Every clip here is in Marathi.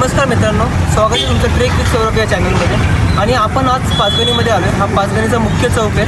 नमस्कार मित्रांनो, स्वागत आहे तुमचं ट्रेक विथ सौरभ या चॅनलमध्ये. आणि आपण आज पाचगणीमध्ये आलो. हा पाचगणीचा मुख्य चौक आहे.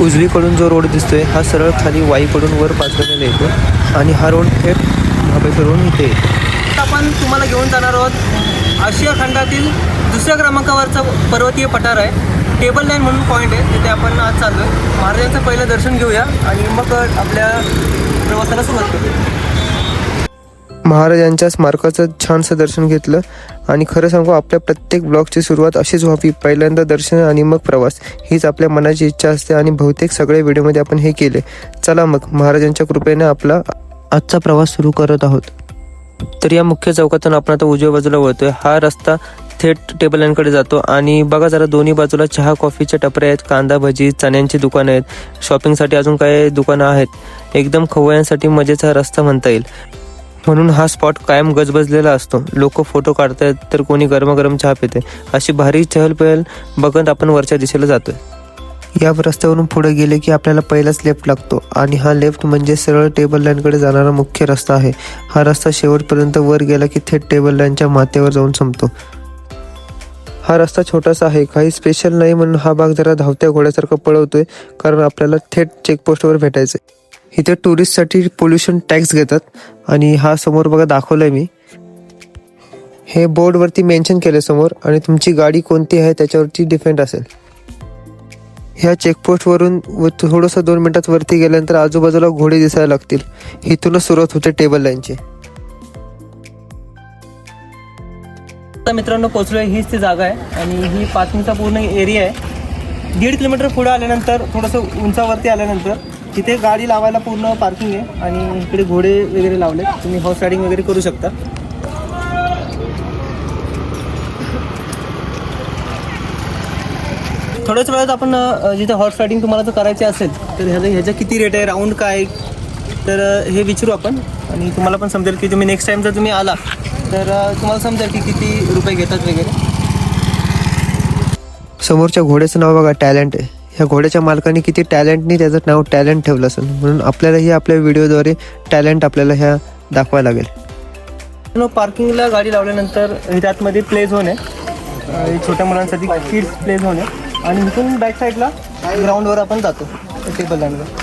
उजवीकडून जो रोड दिसतोय हा सरळ खाली वाईकडून वर पाचगणीला येतो आणि हा रोड थेट महाबळेश्वरहून इथे येतो. आपण तुम्हाला घेऊन जाणार आहोत आशिया खंडातील दुसऱ्या क्रमांकावरचा पर्वतीय पठार आहे. टेबल लाईन म्हणून पॉईंट आहे, तिथे आपण आज चाललो आहे. महाराजांचं पहिलं दर्शन घेऊया आणि मग आपल्या प्रवासाला सुरुवात करूया. महाराजांच्या स्मारकाचं छानसं दर्शन घेतलं आणि खरं सांगू आपल्या प्रत्येक ब्लॉगची सुरुवात अशीच व्हावी, पहिल्यांदा दर्शन आणि मग प्रवास, हीच आपल्या मनाची इच्छा असते आणि बहुतेक सगळ्या व्हिडिओमध्ये आपण हे केले. चला मग महाराजांच्या कृपेने आपला आजचा प्रवास सुरू करत आहोत. तर या मुख्य चौकातून आपण आता उजव्या बाजूला वळतोय. हा रस्ता थेट टेबल लाईनकडे जातो आणि बघा जरा दोन्ही बाजूला चहा कॉफीच्या टपऱ्या आहेत, कांदा भजी, चण्यांची दुकानं आहेत, शॉपिंगसाठी अजून काही दुकानं आहेत. एकदम खवय्यांसाठी मजेचा रस्ता म्हणता येईल. म्हणून हा स्पॉट कायम गजबजलेला असतो. लोक फोटो काढतायत तर कोणी गरमागरम चहा पिते. अशी भारी चहलपहल बघत आपण वरच्या दिशेला जातोय. या रस्त्यावरून पुढे गेले की आपल्याला पहिलाच लेफ्ट लागतो आणि हा लेफ्ट म्हणजे सरळ टेबल लाईनकडे जाणारा मुख्य रस्ता आहे. हा रस्ता शेवटपर्यंत वर गेला की थेट टेबल लाईनच्या माथ्यावर जाऊन संपतो. हा रस्ता छोटासा आहे, काही स्पेशल नाही, म्हणून हा भाग जरा धावत्या घोड्यासारखा पळवतोय, कारण आपल्याला थेट चेकपोस्टवर भेटायचंय. इथे टुरिस्टसाठी पोल्युशन टॅक्स घेतात आणि हा समोर बघा दाखवलंय मी, हे बोर्डवरती मेन्शन केलं समोर आणि तुमची गाडी कोणती आहे त्याच्यावरती डिपेंड असेल. ह्या चेकपोस्टवरून थोडंसं 2 मिनिटात वरती गेल्यानंतर आजूबाजूला घोडे दिसायला लागतील. इथूनच सुरुवात होते टेबल लाईनची. आता मित्रांनो पोहोचलोय, हीच ती जागा आहे आणि ही पाचगणीचा पूर्ण एरिया आहे. 1.5 किलोमीटर पुढे आल्यानंतर थोडंसं उंचावरती आल्यानंतर तिथे गाडी लावायला पूर्ण पार्किंग आहे आणि इकडे घोडे वगैरे लावले, तुम्ही हॉर्स रायडिंग वगैरे करू शकता. थोड्याच वेळात आपण जिथे हॉर्स रायडिंग तुम्हाला जर करायची असेल तर ह्याचा किती रेट आहे, राऊंड काय, तर हे विचारू आपण आणि तुम्हाला पण समजेल की तुम्ही नेक्स्ट टाईम जर तुम्ही आला तर तुम्हाला समजेल की किती रुपये घेतात वगैरे. समोरच्या घोड्याचं नाव बघा, टॅलेंट आहे. ह्या घोड्याच्या मालकाने किती टॅलेंटनी त्याचं नाव टॅलेंट ठेवलं असेल, म्हणून आपल्यालाही आपल्या व्हिडिओद्वारे टॅलेंट आपल्याला ह्या दाखवायला लागेल. पार्किंगला गाडी लावल्यानंतर त्यातमध्ये प्ले झोन आहे, छोट्या मुलांसाठी किड्स प्ले झोन आहे आणि इथून बॅक साईडला ग्राउंडवर आपण जातो टेबल लाईनवर.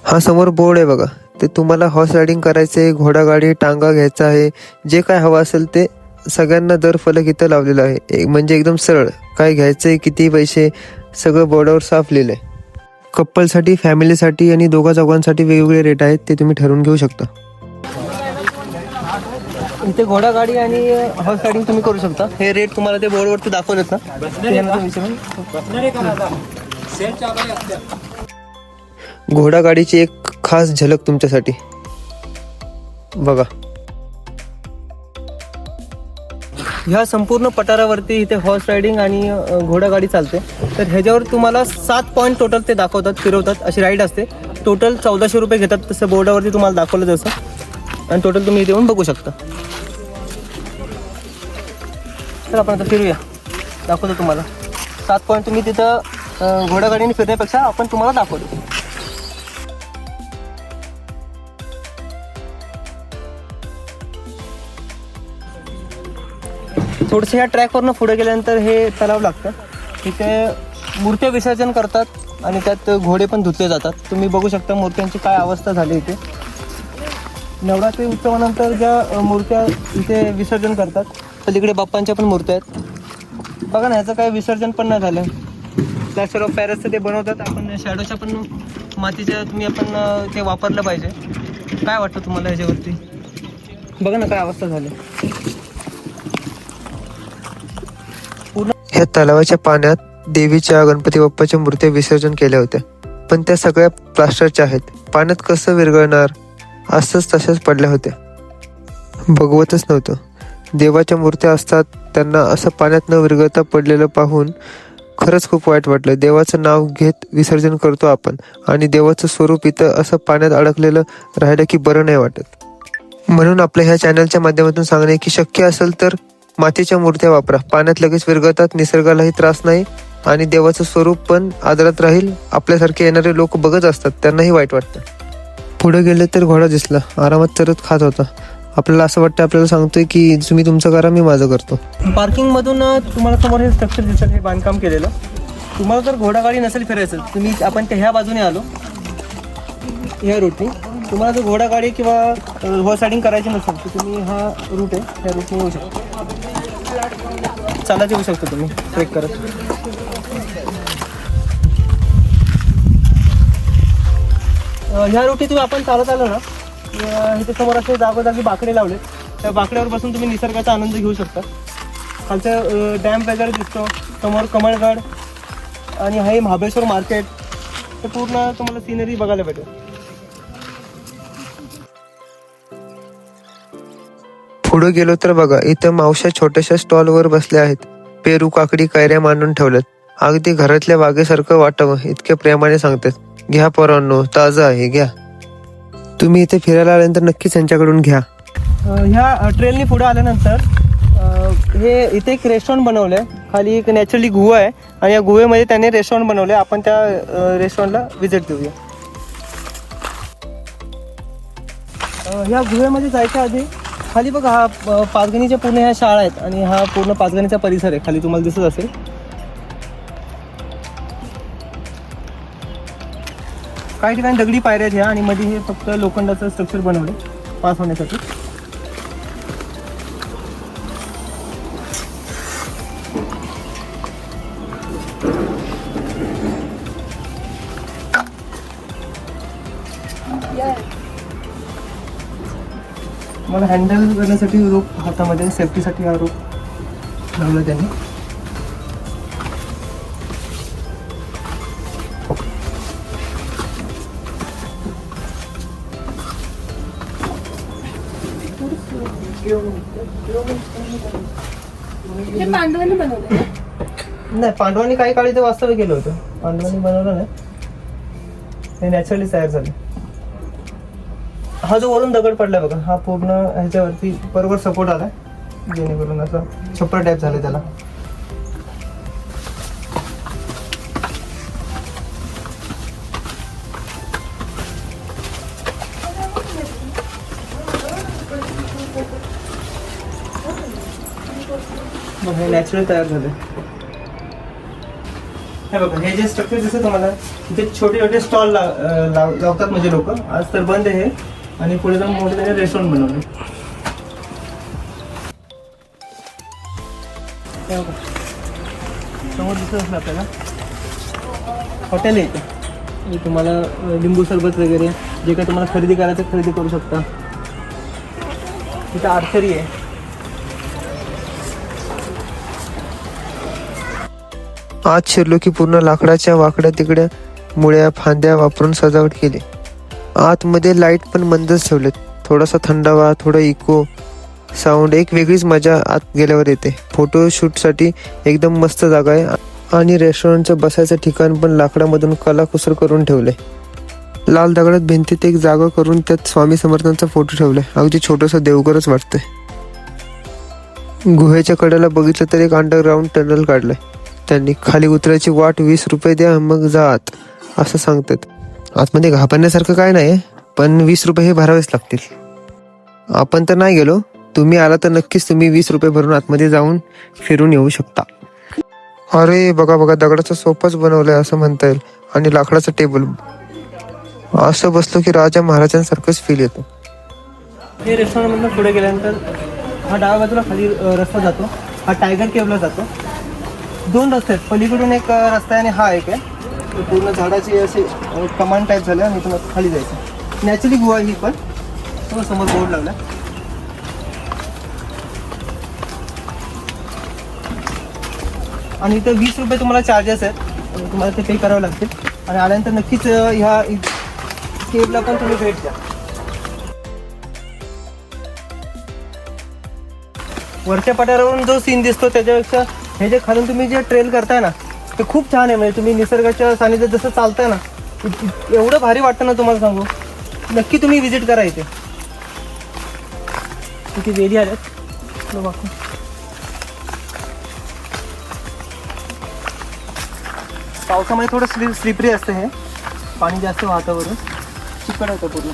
हा समोर बोर्ड आहे बघा, ते तुम्हाला हॉर्स रायडिंग करायचे, घोडागाडी, टांगा घ्यायचा आहे, जे काय हवं असेल ते सगळ्यांना दर फलक इथं लावलेलं आहे. म्हणजे एकदम सरळ काय घ्यायचंय, किती पैसे, सगळं बोर्डावर साफ लिहिलंय. कपलसाठी, फॅमिलीसाठी आणि दोघांसाठी वेगवेगळे रेट आहेत, ते तुम्ही ठरवून घेऊ शकता. इथे घोडागाडी आणि हॉर्स रायडिंग तुम्ही करू शकता. हे रेट तुम्हाला ते बोर्डवरती दाखवलेत ना, घोडागाडीची एक खास झलक तुमच्यासाठी बघा. ह्या संपूर्ण पठारावरती इथे हॉर्स रायडिंग आणि घोडागाडी चालते. तर ह्याच्यावर तुम्हाला 7 पॉईंट टोटल ते दाखवतात, फिरवतात, अशी राईड असते. टोटल 1400 रुपये घेतात, तसं बोर्डावरती तुम्हाला दाखवलं तसं. आणि टोटल तुम्ही इथे येऊन बघू शकता. तर आपण आता फिरूया, दाखवतो तुम्हाला 7 पॉईंट. तुम्ही तिथं घोडागाडीने फिरण्यापेक्षा आपण तुम्हाला दाखवतो. थोडंसं ह्या ट्रॅकवरनं पुढे गेल्यानंतर हे तलाव लागतं. तिथे मूर्त्या विसर्जन करतात आणि त्यात घोडे पण धुतले जातात. तुम्ही बघू शकता मूर्त्यांची काय अवस्था झाली इथे. नवरात्री उत्सवानंतर ज्या मूर्त्या इथे विसर्जन करतात, तर तिकडे बाप्पांच्या पण मूर्त्या आहेत बघा ना. ह्याचं काही विसर्जन पण नाही झालं. प्लॅस्टर ऑफ पॅरिसचं ते बनवतात. आपण शॅडोच्या पण मातीच्या तुम्ही आपण ते वापरलं पाहिजे. काय वाटतं तुम्हाला ह्याच्यावरती? बघा ना काय अवस्था झाली. ह्या तलावाच्या पाण्यात देवीच्या, गणपती बाप्पाच्या मूर्त्या विसर्जन केल्या होत्या, पण त्या सगळ्या प्लास्टरच्या आहेत. पाण्यात कसं विरघळणार, असंच तशाच पडल्या होत्या. बघवतच नव्हतं. देवाच्या मूर्त्या असतात त्यांना असं पाण्यात न विरघळता पडलेलं पाहून खरंच खूप वाईट वाटलं. देवाचं नाव घेत विसर्जन करतो आपण आणि देवाचं स्वरूप इथं असं पाण्यात अडकलेलं राहिलं की बरं नाही वाटत. म्हणून आपल्या ह्या चॅनलच्या माध्यमातून सांगणे की शक्य असेल तर मातीच्या मूर्त्या वापरा. पाण्यात लगेच विरघळतात, निसर्गालाही त्रास नाही आणि देवाचं स्वरूप पण आदरात राहील. आपल्यासारखे येणारे लोक बघत असतात, त्यांनाही वाईट वाटतं. पुढे गेले तर घोडा दिसला, आरामात चरत खात होता. आपल्याला असं वाटतं, आपल्याला सांगतोय की तुम्ही तुमचं करा, मी माझं करतो. पार्किंग मधून तुम्हाला समोर हे स्ट्रक्चर दिसेल, हे बांधकाम केलेलं. तुम्हाला जर घोडागाडी नसेल फिरायचं, तुम्ही आपण ह्या बाजूने आलो, ह्या रूटने. तुम्हाला जर घोडागाडी किंवा हॉर्स रायडिंग करायची नसेल तर तुम्ही हा रूट आहे, ह्या रूटने येऊ शकता. चालत येऊ शकता तुम्ही ट्रेक करत. ह्या रूटने तुम्ही आपण चालत आलो ना, इथे समोर असे जागोजागी बाकडे लावले, त्या बाकड्यावर बसून तुम्ही निसर्गाचा आनंद घेऊ शकता. खालचं डॅम वगैरे दिसतो, समोर कमळगड आणि हे महाबळेश्वर मार्केट. तर पूर्ण तुम्हाला सिनरी बघायला भेटेल. पुढे गेलो तर बघा, इथं मावश्या छोट्याशा स्टॉलवर बसल्या आहेत. पेरू, काकडी, कैऱ्या मांडून ठेवल्यात. अगदी घरातल्या बागेसारखं वाटावं इतक्या प्रेमाने सांगतात. घ्या पोरांनो, ताजं आहे, घ्या. तुम्ही इथे फिरायला आल्यानंतर नक्कीच यांच्याकडून घ्या. ह्या ट्रेननी पुढे आल्यानंतर हे इथे एक रेस्टॉरंट बनवलं आहे. खाली एक नॅचरली गुहा आहे आणि या गुहेमध्ये त्याने रेस्टॉरंट बनवलं आहे. आपण त्या रेस्टॉरंटला व्हिजिट देऊया. ह्या गुहेमध्ये जायच्या आधी खाली बघा, हा पाचगणीच्या पूर्ण ह्या शाळा आहेत आणि हा पूर्ण पाचगणीचा परिसर आहे. खाली तुम्हाला दिसत असेल. काही ठिकाणी दगडी पायऱ्या आहेत ह्या आणि मध्ये हे फक्त लोखंडाचं स्ट्रक्चर बनवलं पास होण्यासाठी. मला हँडल करण्यासाठी रोप हातामध्ये, सेफ्टीसाठी हा रोप लावला त्यांनी. पांडवांनी बनवलं नाही, पांडवांनी काही काळी ते वास्तव्य केलं होतं. पांडवांनी बनवलं नाही, हे नॅचरली तयार झालं. हा जो वरून दगड पडलाय बघा, हा पूर्ण ह्याच्यावरती बरोबर सपोर्ट आलाय, जेणेकरून असं छप्पर टाईप झालं त्याला. मग हे नॅचरल तयार झालं. हे बघा, हे जे स्ट्रक्चर दिसतं तुम्हाला, इथे छोटे छोटे स्टॉल लावतात म्हणजे लोक. आज तर बंद आहे आणि पुढे जाऊन मोठे त्याने रेस्टॉरंट बनवले. समोर दिसत असलं आपल्याला हॉटेल आहे इथे. तुम्हाला लिंबू सरबत वगैरे जे काही तुम्हाला खरेदी करायचं खरेदी करू शकता. इथं आर्चरी आहे. आत शिरलो की पूर्ण लाकडाच्या वाकड्या तिकड्या मुळ्या फांद्या वापरून सजावट केली. आतमध्ये लाईट पण मंदच ठेवलेत. थोडासा थंडावा, थोडा इको साऊंड, एक वेगळीच मजा आत गेल्यावर येते. फोटोशूटसाठी एकदम मस्त जागा आहे आणि रेस्टॉरंटचं बसायचं ठिकाण पण लाकडामधून कलाकुसर करून ठेवलंय. लाल दगडात भिंतीत एक जागा करून त्यात स्वामी समर्थांचा फोटो ठेवलाय. अगदी छोटंसं देवघरच वाटतंय. गुहेच्या कडेला बघितलं तर एक अंडरग्राऊंड टनल काढलंय त्यांनी. खाली उतरायची वाट 20 रुपये द्या मग जा आत असं सांगतात. आतमध्ये घाबरण्यासारखं काय नाही, पण 20 रुपये हे भरावेच लागतील. आपण तर नाही गेलो, तुम्ही आला तर नक्कीच तुम्ही 20 रुपये भरून आतमध्ये जाऊन फिरून येऊ शकता. अरे बघा बघा, दगडाचा सोफाच बनवलाय असं म्हणता येईल आणि लाकडाचं टेबल. असं बसलो की राजा महाराजांसारखंच फील येतो. हे रेस्टॉरंटमधून पुढे गेल्यानंतर हा डाव्या बाजूला खाली रस्ता जातो. हा टायगर केव्हला जातो. 2 रस्ते आहेत, पलीकडून एक रस्ता आहे आणि हा एक आहे. पूर्ण झाडाची असे कमान टाईप झालं आणि इथून खाली जायचं. नॅचरली गुहा ही पण समोर बोर्ड लागला. आणि इथं 20 रुपये तुम्हाला चार्जेस आहेत, तुम्हाला ते पे करावे लागतील. आणि आल्यानंतर नक्कीच ह्या केव्हला पण तुम्ही भेट द्या. वरच्या पठारावरून जो सीन दिसतो त्याच्यापेक्षा हे जे खालून तुम्ही जे ट्रेल करताय ना, ते खूप छान आहे. म्हणजे तुम्ही निसर्गाच्या सानिध्यात जसं चालताय ना, एवढं भारी वाटतं ना तुम्हाला सांगू. नक्की तुम्ही विजिट करा इथे. किती वेली आल्यात बघा. पावसामध्ये थोडं स्लिपरी असतं हे, पाणी जास्त वातावरण चिकट होतं पूर्ण.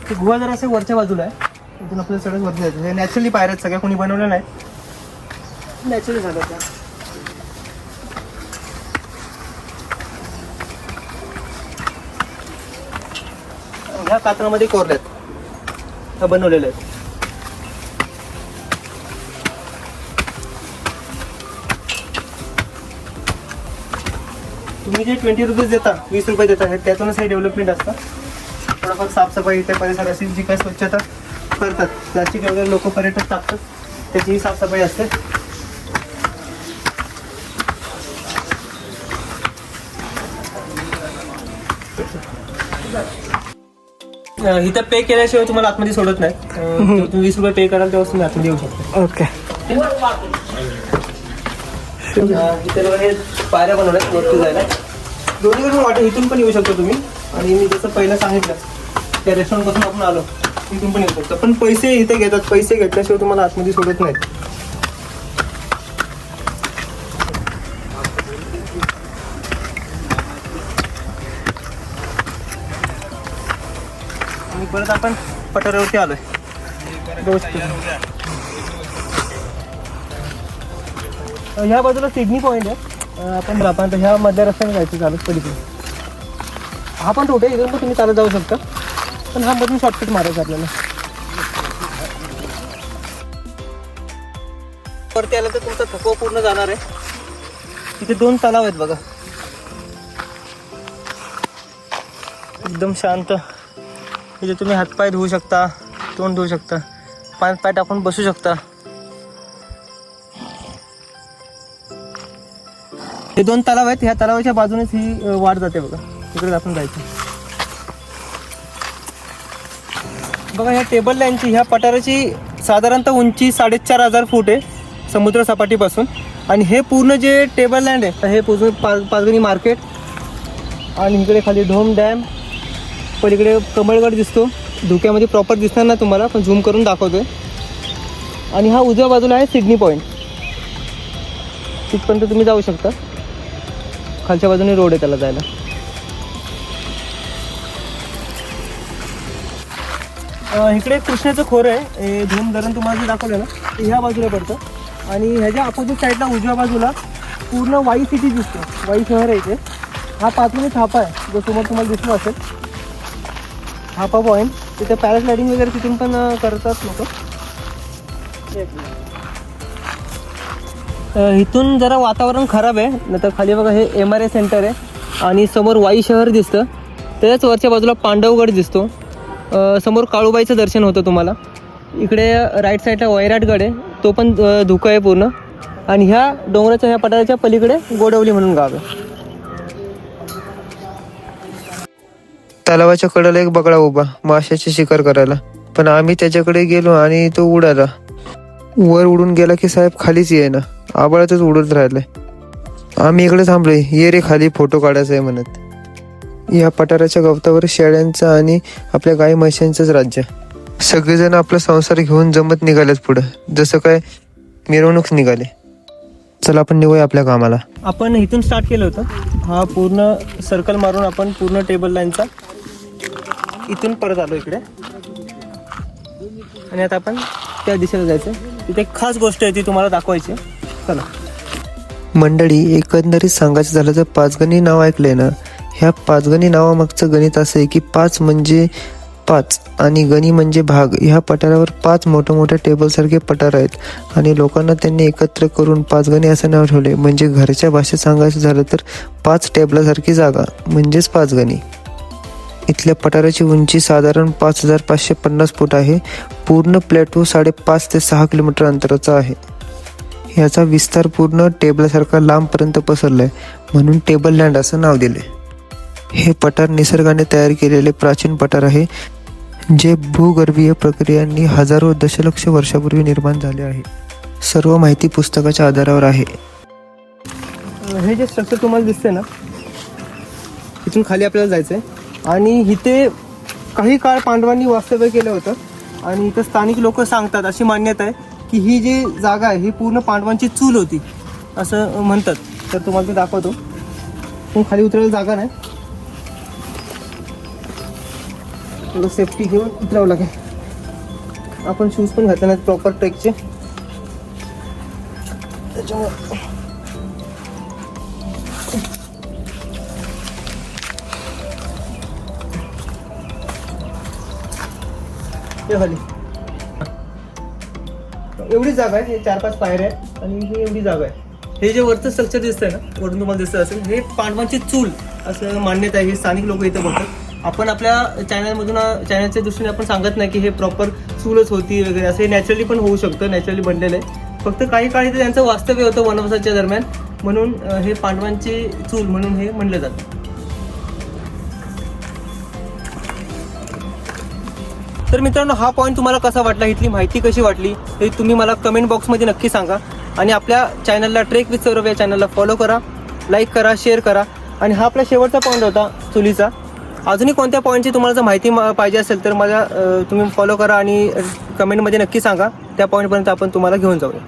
ते गुहा जरा असे वरच्या बाजूला आहे, इथून आपल्याला सगळं वरती जायचं. हे नॅचरली पायऱ्या आहेत, सगळ्या कोणी बनवल्या नाही, नॅचरली झालं त्या. ह्या कातरामध्ये कोरल्यात, ह्या बनवलेल्या आहेत. तुम्ही जे 20 रुपीज देता, 20 रुपये देता, हे त्यातूनच हे डेव्हलपमेंट असतं. थोडंफार साफसफाई इथे परिसराची जी काही स्वच्छता करतात, प्लास्टिक वगैरे लोक पर्यटक टाकतात, त्याचीही साफसफाई असते. इथं पे केल्याशिवाय तुम्हाला आतमध्ये सोडत नाही. तुम्ही 20 रुपये पे कराल तेव्हा तुम्ही आतमध्ये येऊ शकता. ओके. इथे बघा हे पायऱ्या बनवल्यात वरती जायला. दोन्हीकडून वाटेल, इथून पण येऊ शकतो तुम्ही. आणि मी जसं पहिलं सांगितलं त्या रेस्टॉरंटपासून आपण आलो, इथून पण येऊ शकतो. पण पैसे इथे घेतात, पैसे घेतल्याशिवाय तुम्हाला आतमध्ये सोडत नाहीत. आणि परत आपण पठारावरती आलोय. ह्या बाजूला सिडनी पॉईंट आहे. आपण ह्या मध्य रस्त्याने जायचं चालत पलीकडे. हा पण रोड आहे, इथून पण तुम्ही चालत जाऊ शकता, पण हा मधून शॉर्टकट मारायचा आपल्याला. वरती आलं तर तुमचा थकवा पूर्ण जाणार आहे. तिथे 2 तलाव आहेत बघा, एकदम शांत. इथे तुम्ही हातपाय धुवू शकता, तोंड धुवू शकता, पाण्यात पाय टाकून बसू शकता. हे 2 तलाव आहेत. ह्या तलावाच्या बाजूनेच ही वाट जाते बघा, तिकडे आपण जायचं. बघा ह्या टेबल लाईनची, ह्या पठाराची साधारणतः उंची 4,500 फूट आहे समुद्र सपाटीपासून. आणि हे पूर्ण जे टेबल लँड आहे, हे पूर्ण पाचगणी मार्केट. आणि इकडे खाली ढोम डॅम, पलीकडे कमळगड दिसतो, धुक्यामध्ये प्रॉपर दिसणार ना तुम्हाला, पण झूम करून दाखवतोय. आणि हा उजव्या बाजूला आहे सिडनी पॉईंट, तिथपर्यंत तुम्ही जाऊ शकता. खालच्या बाजूने रोड आहे त्याला जायला. इकडे कृष्णाचं खोरं आहे. हे धूम धरण तुम्हाला जे दाखवलं ना, ते ह्या बाजूला पडतं. आणि ह्याच्या अपोजिट साईडला उजव्या बाजूला पूर्ण वाई सिटी दिसतो, वाई शहर आहे इथे. हा पाचगणी थापा आहे, जो समोर तुम्हाला दिसतो असेल, थापा पॉईंट. तिथे पॅराग्लायडिंग वगैरे तिथून पण करतात लोक. इथून जरा वातावरण खराब आहे, नंतर खाली बघा हे MRA सेंटर आहे. आणि समोर वाई शहर दिसतं, त्याच्याच वरच्या बाजूला पांडवगड दिसतो. समोर काळूबाईचं दर्शन होतं तुम्हाला. इकडे राईट साईडला वैराटगड आहे, तो पण धुकं आहे पूर्ण. आणि ह्या डोंगराच्या ह्या पठाराच्या पलीकडे गोडवली म्हणून गाव आहे. तलावाच्या कडेला एक बगळा उभा माशाची शिकार करायला, पण आम्ही त्याच्याकडे गेलो आणि तो उडाला. वर उडून गेला की साहेब खालीच येईना, आबाळातच उडत राहिलाय. आम्ही इकडे थांबलोय, ये रे खाली फोटो काढायचा आहे म्हणत. या पठाराच्या गवतावर शेळ्यांचं आणि आपल्या गाई म्हशींचंच राज्य. सगळेजण आपला संसार घेऊन जमत निघालेत पुढं, जसं काय मिरवणूक निघाले. चला आपण निघूया आपल्या कामाला. आपण इथून स्टार्ट केलं होतं. हा पूर्ण सर्कल मारून आपण पूर्ण टेबल लाईनचा इथून परत आलो इकडे. आणि आता आपण त्या दिशेला जायचं. तिथे एक खास गोष्ट आहे ती तुम्हाला दाखवायची. चला मंडळी, एकंदरीत सांगायचं झालं तर पाचगणी नाव ऐकलंय ना. ह्या पाचगणी नावामागचं गणित असं आहे की 5 म्हणजे 5 आणि गणी म्हणजे भाग. ह्या पठारावर 5 मोठ्या टेबलसारखे पठार आहेत आणि लोकांना त्यांनी एकत्र करून पाचगणी असं नाव ठेवले. म्हणजे घरच्या भाषेत सांगायचं झालं तर 5 टेबलासारखी जागा म्हणजेच पाचगणी. इथल्या पठाराची उंची साधारण 5,550 फूट आहे. पूर्ण प्लॅटो 5.5 ते 6 किलोमीटर अंतराचा आहे. ह्याचा विस्तार पूर्ण टेबलासारखा लांबपर्यंत पसरलाय, म्हणून टेबल लँड असं नाव दिले. हे पठार निसर्गाने तयार केलेले प्राचीन पठार आहे, जे भूगर्भीय प्रक्रियांनी हजारो दशलक्ष वर्षापूर्वी निर्माण झाले आहे. सर्व माहिती पुस्तकाच्या आधारावर आहे. हे जे स्ट्रक्चर तुम्हाला दिसतंय ना, इथून खाली आपल्याला जायचं आहे आणि इथे काही काळ पांडवांनी वास्तव्य केलं होतं. आणि इथं स्थानिक लोक सांगतात, अशी मान्यता आहे की ही जी जागा आहे ही पूर्ण पांडवांची चूल होती असं म्हणतात. तर तुम्हाला ते दाखवतो. पण खाली उतरायला जागा नाही, थोडं सेफ्टी घेऊन उतरावं लागेल. आपण शूज पण घातले नाहीत प्रॉपर ट्रेकचे, त्याच्यामुळे खाली एवढी जागा आहे. हे 4-5 पायऱ्या आहेत आणि ही एवढी जागा आहे. हे जे वरचं स्ट्रक्चर दिसतंय ना, वरून तुम्हाला दिसत असेल, हे पांडवांची चूल असं मान्यता आहे. हे स्थानिक लोक इथं बोलतात. आपण आपल्या चॅनलच्या दृष्टीने आपण सांगत नाही की हे प्रॉपर चूलच होती वगैरे, असं हे नॅचरली पण होऊ शकतं, नॅचरली बनलेलं आहे. फक्त काही काळ इथे त्यांचं वास्तव्य होतं वनवासाच्या दरम्यान, म्हणून हे पांडवांची चूल म्हणून हे म्हणलं जातं. तर मित्रांनो, हा पॉईंट तुम्हाला कसा वाटला, इथली माहिती कशी वाटली हे तुम्ही मला कमेंट बॉक्समध्ये नक्की सांगा. आणि आपल्या चॅनलला ट्रेक विथ सौरभ या चॅनलला फॉलो करा, लाईक करा, शेअर करा. आणि हा आपला शेवटचा पॉईंट होता चुलीचा. अजूनही कोणत्या पॉईंटची तुम्हाला जर माहिती पाहिजे असेल तर मला तुम्ही फॉलो करा आणि कमेंटमध्ये नक्की सांगा. त्या पॉईंटपर्यंत आपण तुम्हाला घेऊन जाऊया.